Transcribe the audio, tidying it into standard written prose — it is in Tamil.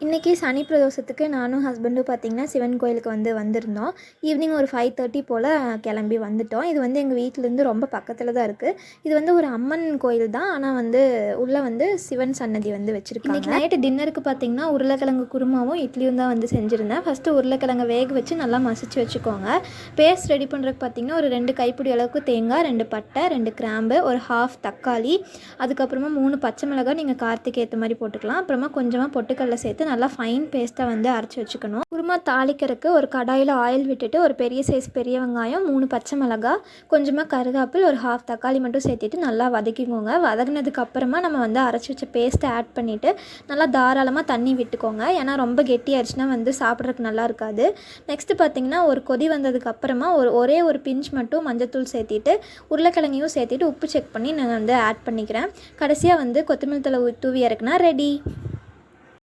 இன்றைக்கி சனி பிரதோஷத்துக்கு நானும் ஹஸ்பண்டும் பார்த்திங்கன்னா சிவன் கோயிலுக்கு வந்திருந்தோம். ஈவினிங் ஒரு 5:30 போல் கிளம்பி வந்துட்டோம். இது எங்கள் வீட்டிலேருந்து ரொம்ப பக்கத்தில் தான் இருக்குது. இது ஒரு அம்மன் கோயில் தான். ஆனால் உள்ளே சிவன் சன்னதி வச்சுருக்காங்க. இன்றைக்கி நைட்டு டின்னருக்கு பார்த்திங்கன்னா உருளைக்கிழங்கு குருமாவும் இட்லியும் தான் செஞ்சுருந்தேன். ஃபஸ்ட்டு உருளைக்கிழங்கை வேக வச்சு நல்லா மசிச்சு வச்சுக்கோங்க. பேஸ்ட் ரெடி பண்ணுறதுக்கு பார்த்திங்கன்னா ஒரு 2 கைப்பிடி அளவுக்கு தேங்காய், 2 பட்டை, 2 கிராம்பு, ஒரு ஹாஃப் தக்காளி, அதுக்கப்புறமா 3 பச்சை மிளகாய் நீங்கள் காரத்துக்கு ஏற்ற மாதிரி போட்டுக்கலாம். அப்புறமா கொஞ்சமாக பொட்டுக்கடலை சேர்த்து நல்லா ஃபைன் பேஸ்ட்டாக அரைச்சி வச்சுக்கணும். குருமா தாளிக்கிறதுக்கு ஒரு கடாயில் ஆயில் விட்டுட்டு ஒரு பெரிய சைஸ் பெரிய வெங்காயம், 3 பச்சை மிளகாய், கொஞ்சமாக கருவேப்பில், ஒரு ஹாஃப் தக்காளி மட்டும் சேர்த்துட்டு நல்லா வதக்கிக்கோங்க. வதங்கினதுக்கு அப்புறமா நம்ம அரைச்சி வச்ச பேஸ்ட்டை ஆட் பண்ணிவிட்டு நல்லா தாராளமாக தண்ணி விட்டுக்கோங்க. ஏன்னா ரொம்ப கெட்டியாகிடுச்சுன்னா சாப்பிட்றதுக்கு நல்லா இருக்காது. நெக்ஸ்ட்டு பார்த்திங்கன்னா ஒரு கொதி வந்ததுக்கு அப்புறமா ஒரே ஒரு பிஞ்ச் மட்டும் மஞ்சத்தூள் சேர்த்திட்டு உருளைக்கிழங்கையும் சேர்த்திட்டு உப்பு செக் பண்ணி நான் ஆட் பண்ணிக்கிறேன். கடைசியாக கொத்தமல்லி தழை தூவி இறக்குனா ரெடி.